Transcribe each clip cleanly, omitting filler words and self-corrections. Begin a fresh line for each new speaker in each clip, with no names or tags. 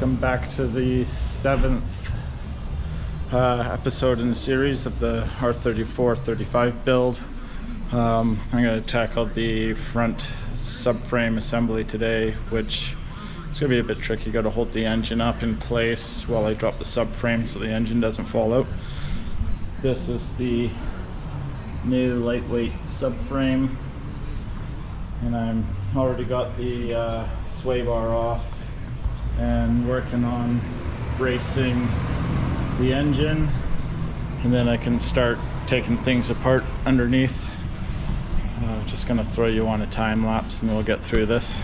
Welcome back to the 7th episode in the series of the R34-35 build. I'm going to tackle the front subframe assembly today, which is going to be a bit tricky. Got to hold the engine up in place while I drop the subframe so the engine doesn't fall out. This is the new lightweight subframe, and I'm already got the sway bar off and working on bracing the engine, and then I can start taking things apart underneath. Just gonna throw you on a time lapse and we'll get through this.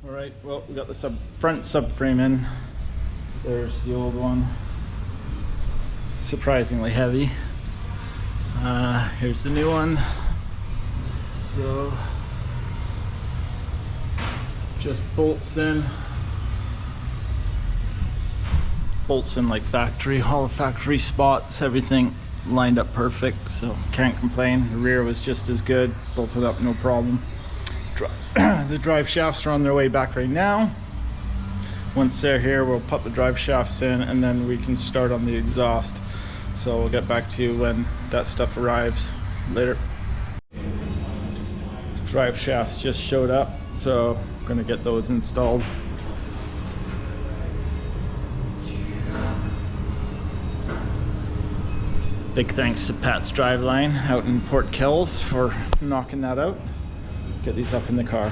All right, well, we got the front subframe in. There's the old one. Surprisingly heavy. Here's the new one. So just bolts in like factory, all the factory spots, everything lined up perfect, so can't complain. The rear was just as good, bolted up no problem. The drive shafts are on their way back right now. Once they're here, we'll put the drive shafts in and then we can start on the exhaust. So we'll get back to you when that stuff arrives later. Drive shafts just showed up, so I'm gonna get those installed. Big thanks to Pat's Driveline out in Port Kells for knocking that out. Get these up in the car.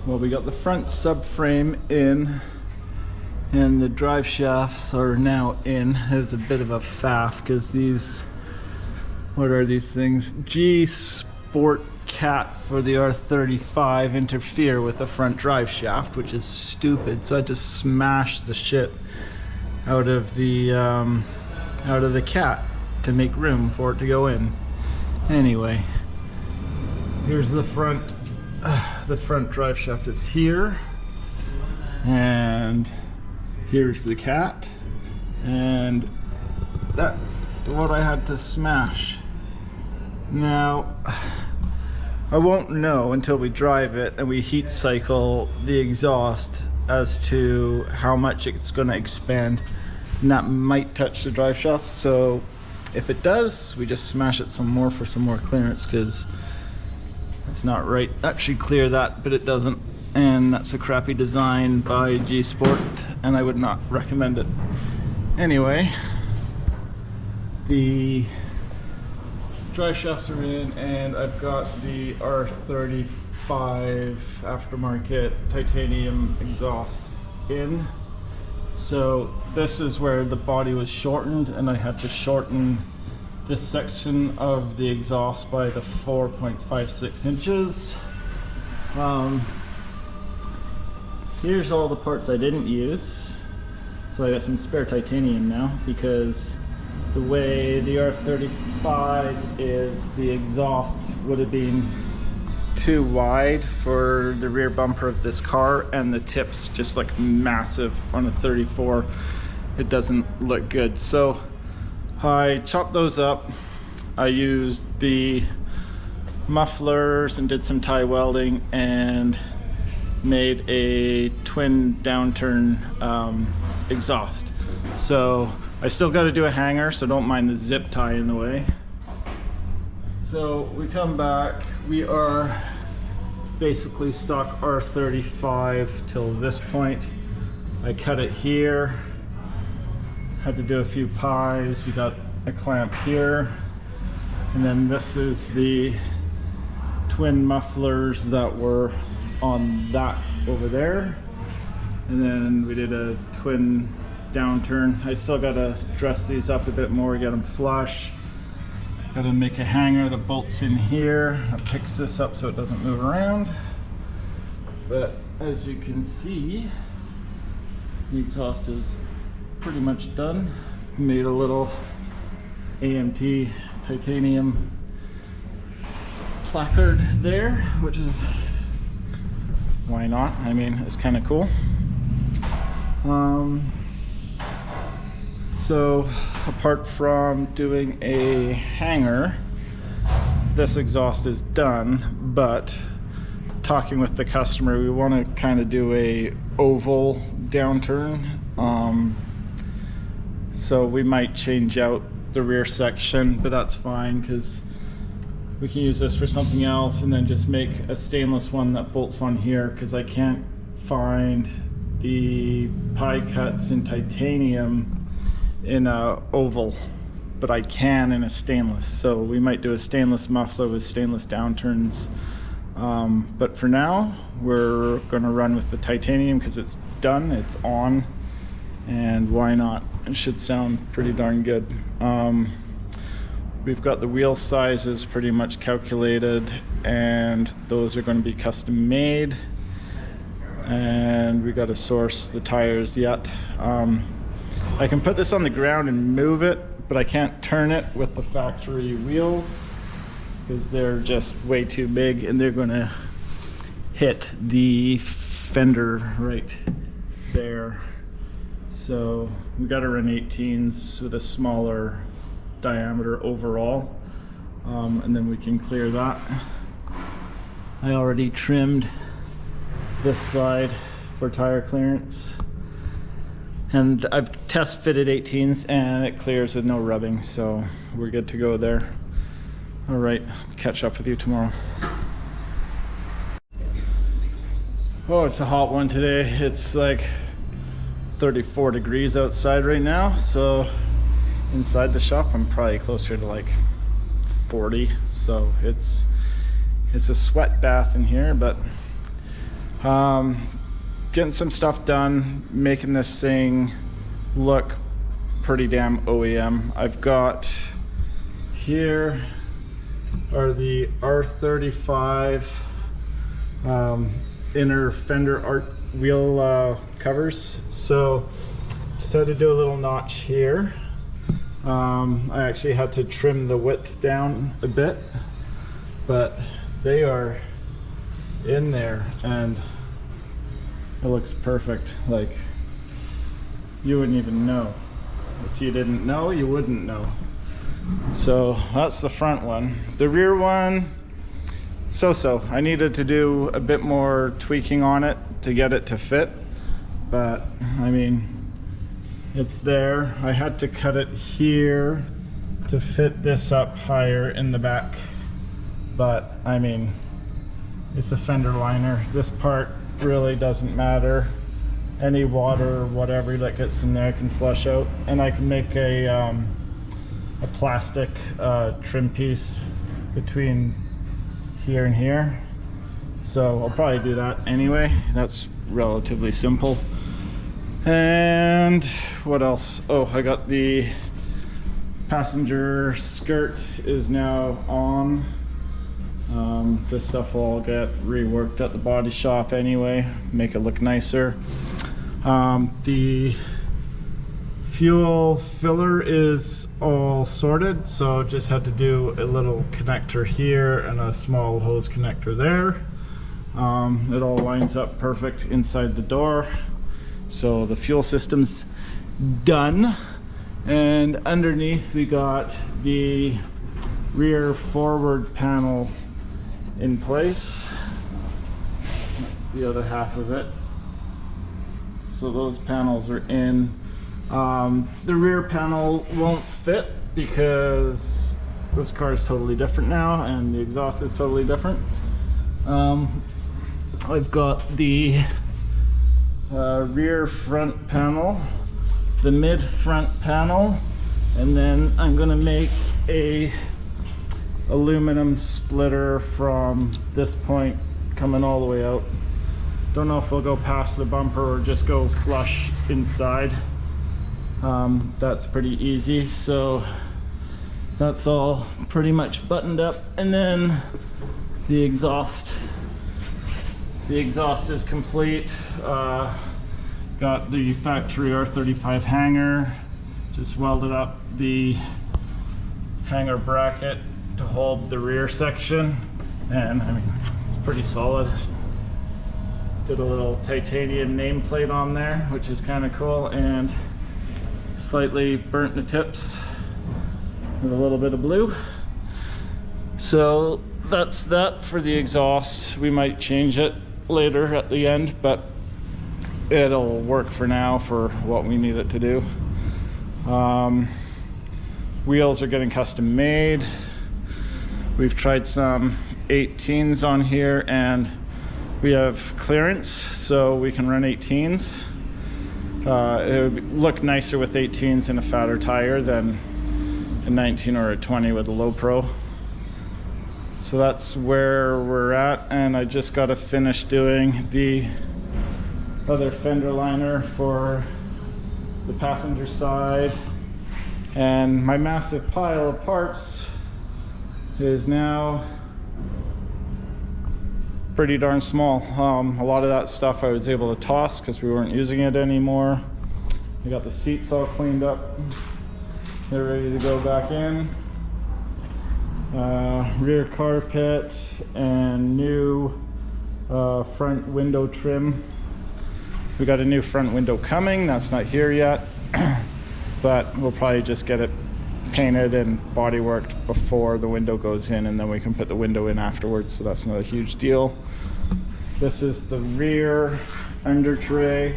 Well, we got the front subframe in, and the drive shafts are now in. There's a bit of a faff because these, what are these things? G Sport cats for the R35 interfere with the front drive shaft, which is stupid. So I just smashed the shit out of the cat to make room for it to go in. Anyway, here's the front. The front drive shaft is here, and here's the cat, and that's what I had to smash. Now, I won't know until we drive it and we heat cycle the exhaust as to how much it's going to expand, and that might touch the drive shaft. So if it does, we just smash it some more for some more clearance, because it's not right. That should clear that, but it doesn't, and that's a crappy design by G Sport, and I would not recommend it. Anyway, the drive shafts are in, and I've got the R35 aftermarket titanium exhaust in. So this is where the body was shortened, and I had to shorten this section of the exhaust by the 4.56 inches. Here's all the parts I didn't use. So I got some spare titanium now, because the way the R35 is, the exhaust would have been too wide for the rear bumper of this car, and the tips just look massive on a 34. It doesn't look good. So I chopped those up. I used the mufflers and did some tie welding and made a twin downturn exhaust. So I still got to do a hanger, so don't mind the zip tie in the way. So we come back, we are basically stock R35 till this point. I cut it here, had to do a few pies. We got a clamp here, and then this is the twin mufflers that were on that over there, and then we did a twin downturn. I still gotta dress these up a bit more, get them flush. Gotta make a hanger that bolts in here, that picks this up so it doesn't move around. But as you can see, the exhaust is pretty much done. Made a little AMT titanium placard there, which is, why not? I mean, it's kind of cool. So apart from doing a hanger, this exhaust is done, but talking with the customer, we want to kind of do a oval downturn. So we might change out the rear section, but that's fine because we can use this for something else, and then just make a stainless one that bolts on here, because I can't find the pie cuts in titanium in a oval, but I can in a stainless. So we might do a stainless muffler with stainless downturns, but for now we're gonna run with the titanium because it's done, it's on, and why not? It should sound pretty darn good. We've got the wheel sizes pretty much calculated, and those are going to be custom made, and we got to source the tires yet. I can put this on the ground and move it, but I can't turn it with the factory wheels because they're just way too big, and they're going to hit the fender right there. So we got to run 18s with a smaller diameter overall, and then we can clear that. I already trimmed this side for tire clearance, and I've test fitted 18s and it clears with no rubbing, so we're good to go there. All right, catch up with you tomorrow. Oh, it's a hot one today. It's like 34 degrees outside right now, so inside the shop I'm probably closer to like 40, so it's a sweat bath in here, but Getting some stuff done, making this thing look pretty damn OEM. I've got here are the R35 inner fender art wheel covers. So just had to do a little notch here. I actually had to trim the width down a bit, but they are in there and it looks perfect. Like, you wouldn't even know. If you didn't know, you wouldn't know. So that's the front one. The rear one, so-so. I needed to do a bit more tweaking on it to get it to fit, but I mean, it's there. I had to cut it here to fit this up higher in the back, but I mean, it's a fender liner. This part really doesn't matter. Any water or whatever that gets in there can flush out, and I can make a plastic trim piece between here and here. So I'll probably do that anyway. That's relatively simple. And what else? Oh, I got the passenger skirt is now on. This stuff will all get reworked at the body shop anyway, make it look nicer. The fuel filler is all sorted, so just had to do a little connector here and a small hose connector there. It all lines up perfect inside the door. So the fuel system's done, and underneath we got the rear forward panel in place. That's the other half of it. So those panels are in. The rear panel won't fit because this car is totally different now and the exhaust is totally different. I've got the rear front panel, the mid front panel, and then I'm gonna make a aluminum splitter from this point coming all the way out. Don't know if we'll go past the bumper or just go flush inside. That's pretty easy. So that's all pretty much buttoned up. And then the exhaust is complete. Got the factory R35 hanger, just welded up the hanger bracket to hold the rear section, and I mean, it's pretty solid. Did a little titanium nameplate on there, which is kind of cool, and slightly burnt the tips with a little bit of blue. So that's that for the exhaust. We might change it later at the end, but it'll work for now for what we need it to do. Wheels are getting custom made. We've tried some 18s on here, and we have clearance, so we can run 18s. It would look nicer with 18s and a fatter tire than a 19 or a 20 with a low pro. So that's where we're at, and I just got to finish doing the other fender liner for the passenger side, and my massive pile of parts is now pretty darn small. A lot of that stuff I was able to toss because we weren't using it anymore. I got the seats all cleaned up. They're ready to go back in. Rear carpet and new front window trim. We got a new front window coming. That's not here yet, but we'll probably just get it painted and body worked before the window goes in, and then we can put the window in afterwards, so that's not a huge deal. This is the rear under tray.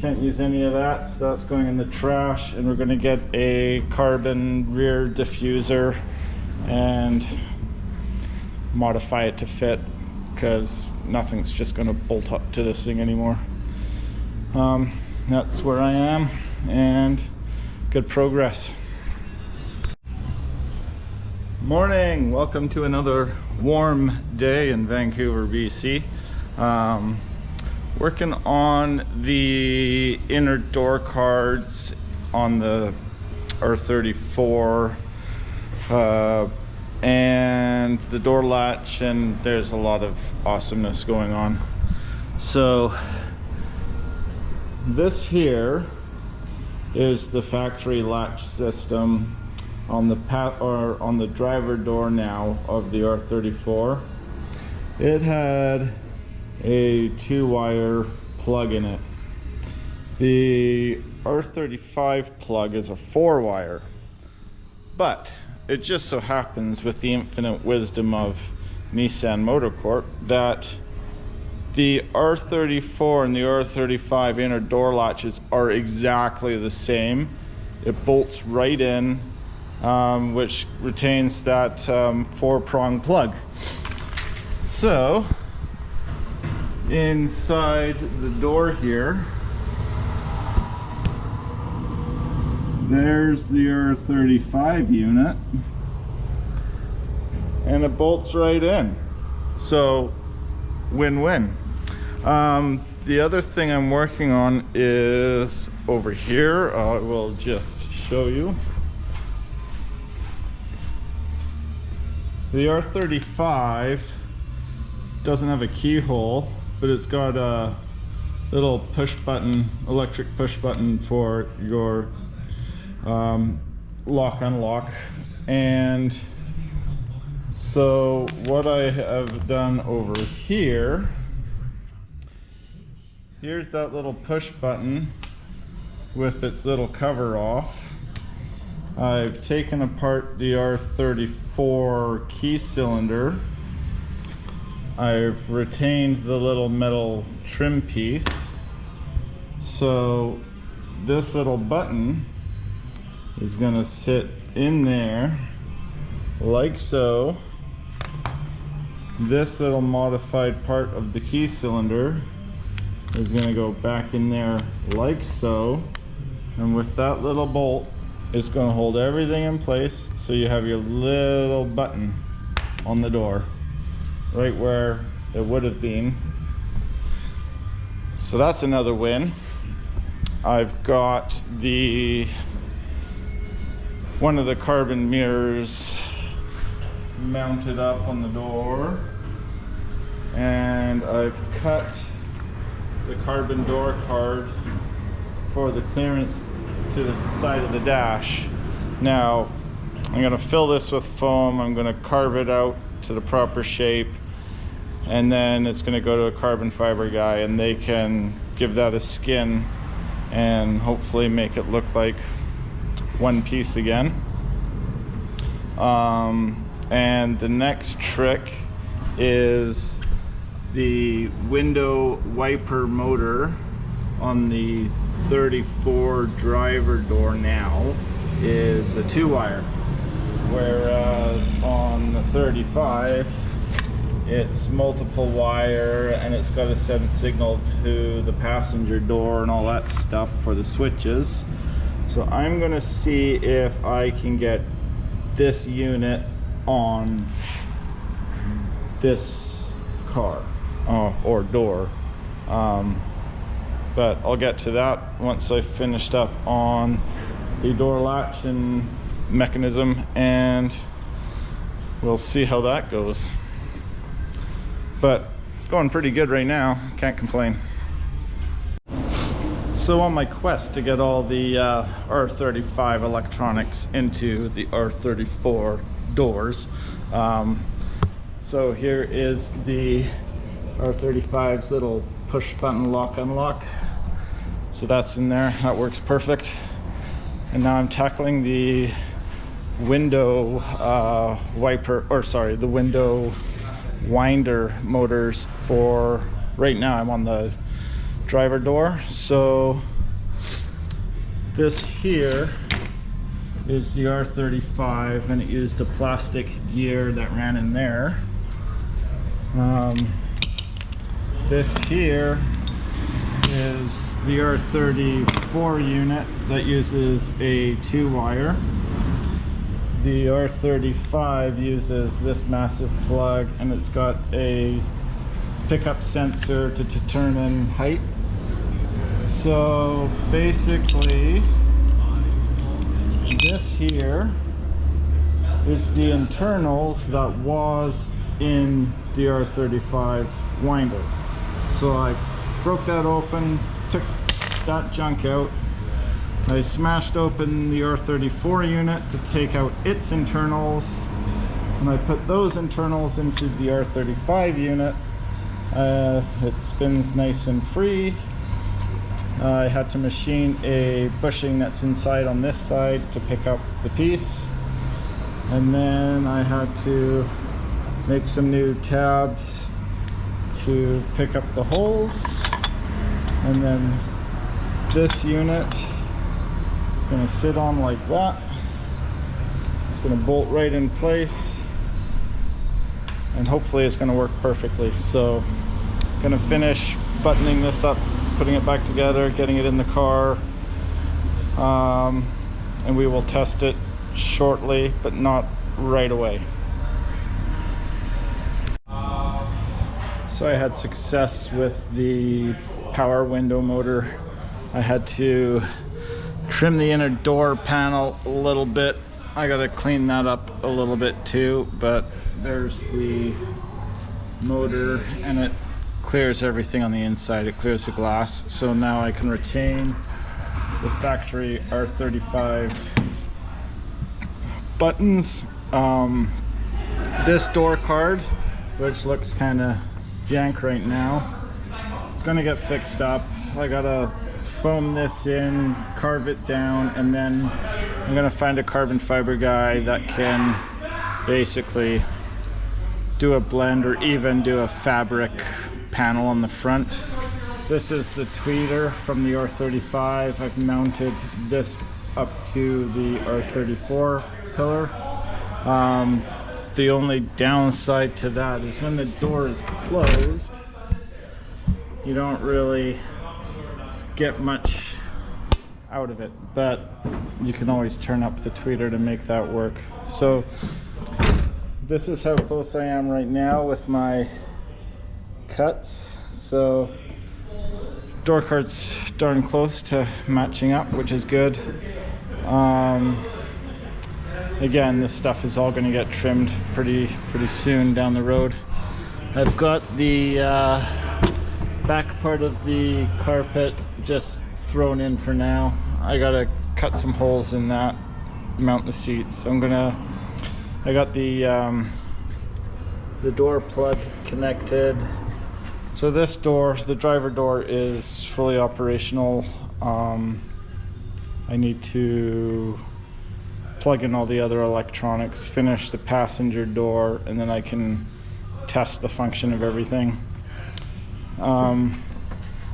Can't use any of that, so that's going in the trash, and we're going to get a carbon rear diffuser and modify it to fit, because nothing's just going to bolt up to this thing anymore. That's where I am, and good progress. Morning, welcome to another warm day in Vancouver, BC. Working on the inner door cards on the R34 and the door latch, and there's a lot of awesomeness going on. So this here is the factory latch system on the driver door now of the R34. It had a 2-wire plug in it. The R35 plug is a 4-wire, but it just so happens, with the infinite wisdom of Nissan Motor Corp, that the R34 and the R35 inner door latches are exactly the same. It bolts right in, which retains that 4-prong plug. So inside the door here, there's the R35 unit, and it bolts right in. So win-win. The other thing I'm working on is over here. I will just show you. The R35 doesn't have a keyhole, but it's got a little push button, electric push button for your lock unlock. And so what I have done over here, here's that little push button with its little cover off. I've taken apart the R34 key cylinder. I've retained the little metal trim piece. So this little button is going to sit in there like so. This little modified part of the key cylinder is going to go back in there like so, and with that little bolt, it's going to hold everything in place, so you have your little button on the door right where it would have been. So that's another win. I've got one of the carbon mirrors mounted up on the door, and I've cut the carbon door card for the clearance to the side of the dash. Now I'm going to fill this with foam. I'm going to carve it out to the proper shape, and then it's going to go to a carbon fiber guy, and they can give that a skin and hopefully make it look like one piece again. And the next trick is the window wiper motor on the 34 driver door now is a 2-wire, whereas on the 35 it's multiple wire, and it's got to send signal to the passenger door and all that stuff for the switches. So I'm going to see if I can get this unit on this car or door, but I'll get to that once I've finished up on the door latch and mechanism, and we'll see how that goes. But it's going pretty good right now, can't complain. So on my quest to get all the R35 electronics into the R34 doors, so here is the R35's little push button lock unlock. So that's in there, that works perfect. And now I'm tackling the window the window winder motors for, right now I'm on the driver door. So this here is the R35, and it used a plastic gear that ran in there. This here is the R34 unit that uses a 2-wire. The R35 uses this massive plug, and it's got a pickup sensor to determine height. So basically, this here is the internals that was in the R35 winder. So I broke that open, took that junk out. I smashed open the R34 unit to take out its internals, and I put those internals into the R35 unit. It spins nice and free. I had to machine a bushing that's inside on this side to pick up the piece, and then I had to make some new tabs to pick up the holes. And then this unit is going to sit on like that. It's going to bolt right in place, and hopefully it's going to work perfectly. So I'm going to finish buttoning this up, putting it back together, getting it in the car, and we will test it shortly, but not right away. So I had success with the power window motor. I had to trim the inner door panel a little bit. I gotta clean that up a little bit too, but there's the motor, and it clears everything on the inside. It clears the glass, so now I can retain the factory R35 buttons. This door card, which looks kind of jank right now, it's going to get fixed up. I gotta foam this in, carve it down, and then I'm going to find a carbon fiber guy that can basically do a blend or even do a fabric panel on the front. This is the tweeter from the R35. I've mounted this up to the R34 pillar. The only downside to that is when the door is closed, you don't really get much out of it, but you can always turn up the tweeter to make that work. So this is how close I am right now with my cuts. So door card's darn close to matching up, which is good. Again, this stuff is all going to get trimmed pretty soon down the road. I've got the back part of the carpet just thrown in for now. I gotta cut some holes in that, mount the seats. I got the door plug connected. So this door, the driver door, is fully operational. I need to plug in all the other electronics, finish the passenger door, and then I can test the function of everything.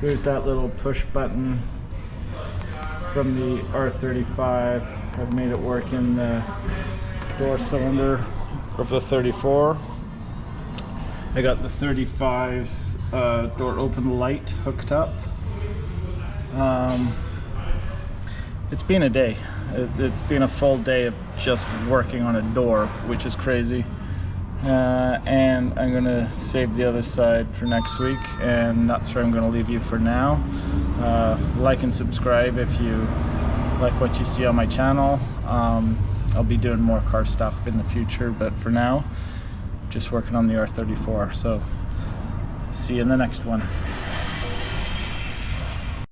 Here's that little push button from the R35. I've made it work in the door cylinder of the 34. I got the 35's door open light hooked up. It's been a day. It's been a full day of just working on a door, which is crazy. And I'm gonna save the other side for next week, and that's where I'm gonna leave you for now. Like and subscribe if you like what you see on my channel. I'll be doing more car stuff in the future, but for now, just working on the R34. So see you in the next one.